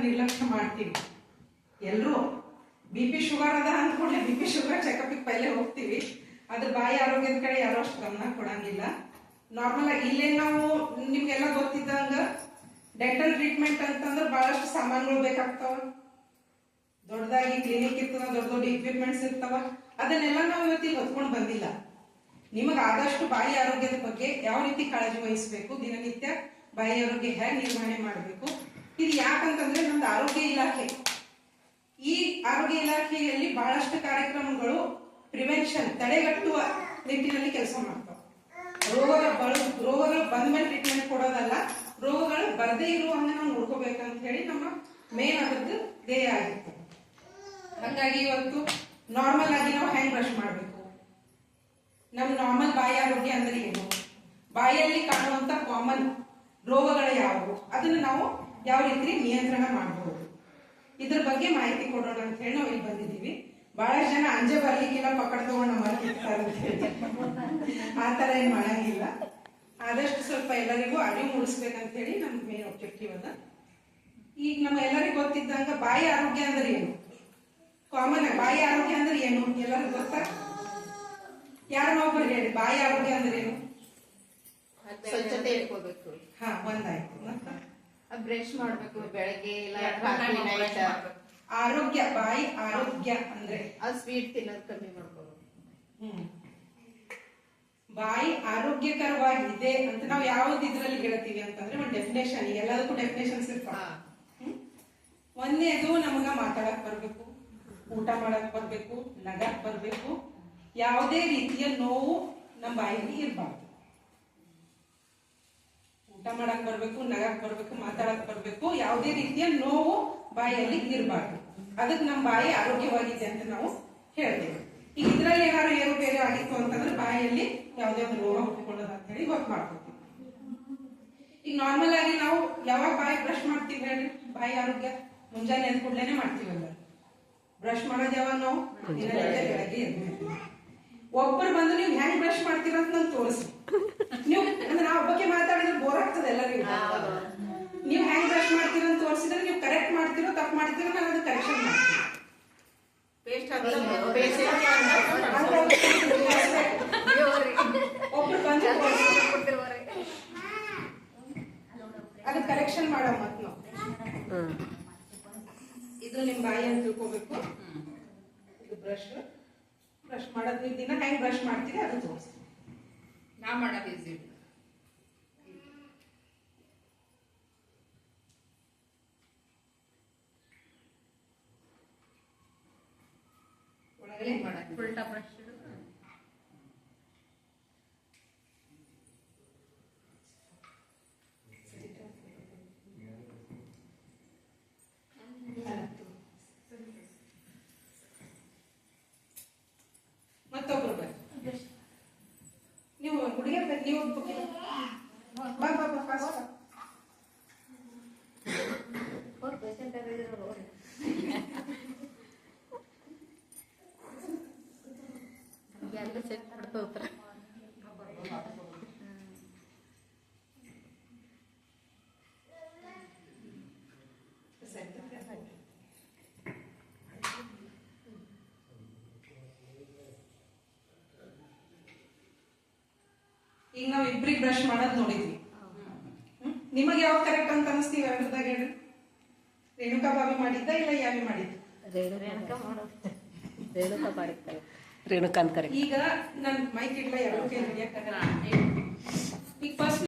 ನಿರ್ಲಕ್ಷ್ಯ ಮಾಡ್ತೀವಿ. ಎಲ್ಲರೂ BP ಶುಗರ್ ಅದ ಅಂದ್ಕೊಂಡ್ರೆ BP ಶುಗರ್ ಚೆಕಪ್ ಪೈಲೆ ಹೋಗ್ತೀವಿ. ಅದ್ರ ಬಾಯಿ ಆರೋಗ್ಯದ ಕಡೆ ಯಾರು ಅಷ್ಟು ಗಮನ ಕೊಡಂಗಿಲ್ಲ. ನಾರ್ಮಲ್ ಆಗಿ ಇಲ್ಲೇ ನಾವು ನಿಮ್ಗೆಲ್ಲ ಗೊತ್ತಿದ್ದಂಗ ಡೆಂಟಲ್ ಟ್ರೀಟ್ಮೆಂಟ್ ಅಂತಂದ್ರೆ ಬಹಳಷ್ಟು ಸಾಮಾನುಗಳು ಬೇಕಾಗ್ತಾವ. ದೊಡ್ಡದಾಗಿ ಕ್ಲಿನಿಕ್ ಇರ್ತದ, ದೊಡ್ಡ ದೊಡ್ಡ ಇಕ್ವಿಪ್ಮೆಂಟ್ಸ್ ಇರ್ತಾವ. ಅದನ್ನೆಲ್ಲ ನಾವು ಇವತ್ತಿಗೆ ಹೊತ್ಕೊಂಡು ಬಂದಿಲ್ಲ. ನಿಮಗೆ ಆದಷ್ಟು ಬಾಯಿ ಆರೋಗ್ಯದ ಬಗ್ಗೆ ಯಾವ ರೀತಿ ಕಾಳಜಿ ವಹಿಸಬೇಕು, ದಿನನಿತ್ಯ ಬಾಯಿ ಆರೋಗ್ಯ ಹೇಗೆ ನಿರ್ವಹಣೆ ಮಾಡಬೇಕು, ಇದು ಯಾಕಂತಂದ್ರೆ ನಮ್ದು ಆರೋಗ್ಯ ಇಲಾಖೆ. ಈ ಆರೋಗ್ಯ ಇಲಾಖೆಯಲ್ಲಿ ಬಹಳಷ್ಟು ಕಾರ್ಯಕ್ರಮಗಳು ಪ್ರಿವೆನ್ಷನ್ ತಡೆಗಟ್ಟುವ ನಿಟ್ಟಿನಲ್ಲಿ ಕೆಲಸ ಮಾಡ್ತಾವ. ರೋಗಗಳು ಬಂದ ಮೇಲೆ ಟ್ರೀಟ್ಮೆಂಟ್ ಕೊಡೋದಲ್ಲ, ರೋಗಗಳು ಬರದೇ ಇರುವಂಗ ನಾವು ನೋಡ್ಕೋಬೇಕಂತ ಹೇಳಿ ನಮ್ಮ ಮೇನ್ ಅದರದ್ದು ಧ್ಯೇಯ ಆಗಿತ್ತು. ಹಾಗಾಗಿ ಇವತ್ತು ನಾರ್ಮಲ್ ಆಗಿ ನಾವು ಹ್ಯಾಂಡ್ ಬ್ರಷ್ ಮಾಡಬೇಕು, ನಮ್ಮ ನಾರ್ಮಲ್ ಬಾಯಿ ಆರೋಗ್ಯ ಅಂದ್ರೆ ಏನು, ಬಾಯಲ್ಲಿ ಕಾಣುವಂತ ಕಾಮನ್ ರೋಗಗಳು ಯಾವುವು, ಅದನ್ನು ನಾವು ಯಾವ ರೀತಿ ನಿಯಂತ್ರಣ ಮಾಡಬಹುದು, ಇದ್ರ ಬಗ್ಗೆ ಮಾಹಿತಿ ಕೊಡೋಣ ಅಂತ ಹೇಳಿ ನಾವು ಇಲ್ಲಿ ಬಂದಿದ್ದೀವಿ. ಬಹಳಷ್ಟು ಜನ ಅಂಜೆ ಬರ್ಲಿಕ್ಕಿಲ್ಲ, ಪಕ್ಕಡ ತಗೊಂಡು ಮಾಡ್ತಿರ್ತಾರೆ ಅಂತ ಹೇಳಿ. ಆ ತರ ಏನ್ ಮಾಡಂಗಿಲ್ಲ. ಆದಷ್ಟು ಸ್ವಲ್ಪ ಎಲ್ಲರಿಗೂ ಅರಿವು ಮೂಡಿಸ್ಬೇಕಂತ ಹೇಳಿ ನಮ್ಗೆ ಮೇನ್ ಒಬ್ಜೆಕ್ಟಿವ್ ಅದ. ಈಗ ನಮ್ಮ ಎಲ್ಲರಿಗೂ ಗೊತ್ತಿದ್ದಂಗ ಬಾಯಿ ಆರೋಗ್ಯ ಅಂದ್ರೆ ಏನು, ಕಾಮನ್ ಬಾಯಿ ಆರೋಗ್ಯ ಅಂದ್ರೆ ಏನು ಎಲ್ಲರಿಗೂ ಗೊತ್ತಾ? ಯಾರು ಒಬ್ಬರು ಹೇಳಿ ಬಾಯಿ ಆರೋಗ್ಯ ಅಂದ್ರೆ ಏನು? ಸ್ವಚ್ಛತೆ ಇಟ್ಕೋಬೇಕು. ಹಾ, ಒಂದಾಯ್ತು. ಬ್ರಷ್ ಮಾಡ್ಬೇಕು ಬೆಳಗ್ಗೆ ಆರೋಗ್ಯ, ಬಾಯಿ ಆರೋಗ್ಯ ಅಂದ್ರೆ ಸ್ವೀಟ್ ತಿನ್ನೋದು ಕಮ್ಮಿ ಮಾಡ್ಕೋಬೇಕು. ಬಾಯಿ ಆರೋಗ್ಯಕರವಾಗಿದೆ ಅಂತ ನಾವು ಯಾವ್ದು ಇದ್ರಲ್ಲಿ ಹೇಳ್ತೀವಿ ಅಂತಂದ್ರೆ ಒಂದು ಡೆಫಿನೇಷನ್, ಎಲ್ಲದಕ್ಕೂ ಡೆಫಿನೇಷನ್ಸ್ ಇರ್ತಾವ. ಒಂದೇದು ನಮಗ ಮಾತಾಡಕ್ ಬರ್ಬೇಕು, ಊಟ ಮಾಡಕ್ ಬರ್ಬೇಕು, ನಗಕ್ ಬರ್ಬೇಕು, ಯಾವುದೇ ರೀತಿಯ ನೋವು ನಮ್ಮ ಬಾಯಲ್ಲಿ ಇರಬಾರ್ದು. ಊಟ ಮಾಡಕ್ ಬರ್ಬೇಕು, ನಗಕ್ ಬರ್ಬೇಕು, ಮಾತಾಡಕ್ ಬರ್ಬೇಕು, ಯಾವುದೇ ರೀತಿಯ ನೋವು ಬಾಯಲ್ಲಿ ಇರಬಾರ್ದು. ಅದಕ್ಕೆ ನಮ್ಮ ಬಾಯಿ ಆರೋಗ್ಯವಾಗಿದೆ ಅಂತ ನಾವು ಹೇಳ್ತೇವೆ. ಈಗ ಇದ್ರಲ್ಲಿ ಏನಾದ್ರು ಏರುಪೇರು ಆಗಿತ್ತು ಅಂತಂದ್ರೆ ಬಾಯಲ್ಲಿ ಯಾವುದೇ ಒಂದು ರೋಗ ಹುಟ್ಟಿಕೊಳ್ಳೋದು ಅಂತ ಹೇಳಿ ಗೊತ್ತು ಮಾಡ್ಕೊತೀವಿ. ಈಗ ನಾರ್ಮಲ್ ಆಗಿ ನಾವು ಯಾವಾಗ ಬಾಯಿ ಬ್ರಷ್ ಮಾಡ್ತೀವಿ ಹೇಳಿ? ಬಾಯಿ ಆರೋಗ್ಯ ಮುಂಜಾನೆ ಎದ್ದ ಕೂಡಲೇ ಮಾಡ್ತೀವಲ್ಲ. ಬ್ರಷ್ ಮಾಡೋದು ಯಾವಾಗ ನಾವು? ಬೆಳಗ್ಗೆ ಎದ್ದು. ಒಬ್ಬರು ಬಂದು ನೀವು ಹೆಂಗ್ ಬ್ರಷ್ ಮಾಡ್ತೀರ ಅಂತ ನಂಗೆ ತೋರಿಸಿ. ನೀವು ಅಂದ್ರೆ ನಾವು ಒಬ್ಬಕ್ಕೆ ಮಾತಾಡಿದ್ರೆ ಬೋರ್ ಆಗ್ತದೆ ಎಲ್ಲರಿಗೂ. ನೀವು ಹೆಂಗ್ ಬ್ರಷ್ ಮಾಡ್ತೀರ ಅಂತ ತೋರಿಸಿದ್ರೆ ನೀವು ಕರೆಕ್ಟ್ ಮಾಡ್ತೀರೋ ತಪ್ಪು ಮಾಡ್ತೀರೋ ನಾನು ಅದು ಕರೆಕ್ಷನ್ ಮಾಡ್ತೀನಿ. ಒಬ್ರು ಬಂದು ಅದು ಕರೆಕ್ಷನ್ ಮಾಡೋ ಮತ್ ನಾವು ಇದು ನಿಮ್ ಬಾಯಿ ಅಂತ ತಿಳ್ಕೋಬೇಕು. ಇದು ಬ್ರಷ್ ಮಾಡೋದು ನೀವು ದಿನ ಹೆಂಗ್ ಬ್ರಷ್ ಮಾಡ್ತೀರಿ ಅದು ತೋರಿಸ್ತೀವಿ. ನಾ ಮಾಡೋದು ಈಸಿ. ಒಳಗಡೆ ಮಾಡೋದು ಉಲ್ಟಾ ಬ್ರಷ್ ಮತ್ತೊಬ್ರು ನೀವು ಹುಡುಗಿಯರ್ ನೀವು ಬಾ ಬಾ ಬಾ ಫಾಸ್ಟ್ ಸೆಟ್ ಮಾಡ್ಕೋತಾರೆ. ಈಗ ನಾವ್ ಇಬ್ರಿಗೆ ಬ್ರಷ್ ಮಾಡೋದ್ ನೋಡಿದ್ವಿ. ನಿಮಗೆ ಯಾವ ಕರೆಕ್ಟ್ ಅಂತ ಅನಿಸ್ತೀವಿ? ಎರಡದಾಗ ಹೇಳಿ. ರೇಣುಕಾ ಬಾಬಿ ಮಾಡಿದ್ದ ಇಲ್ಲ ಯಾವಿ ಮಾಡಿದ್ದ? ರೇಣುಕಾಂತ್ ಕರೆಕ್ಟ್. ಈಗ ನನ್ ಮೈಕ್ ಇಡ್ಲ ಎರಡು ಕೈ ಹಿಡಿಯಕ್ಕಾಗಲ್ಲ. ಈಗ ಫಸ್ಟ್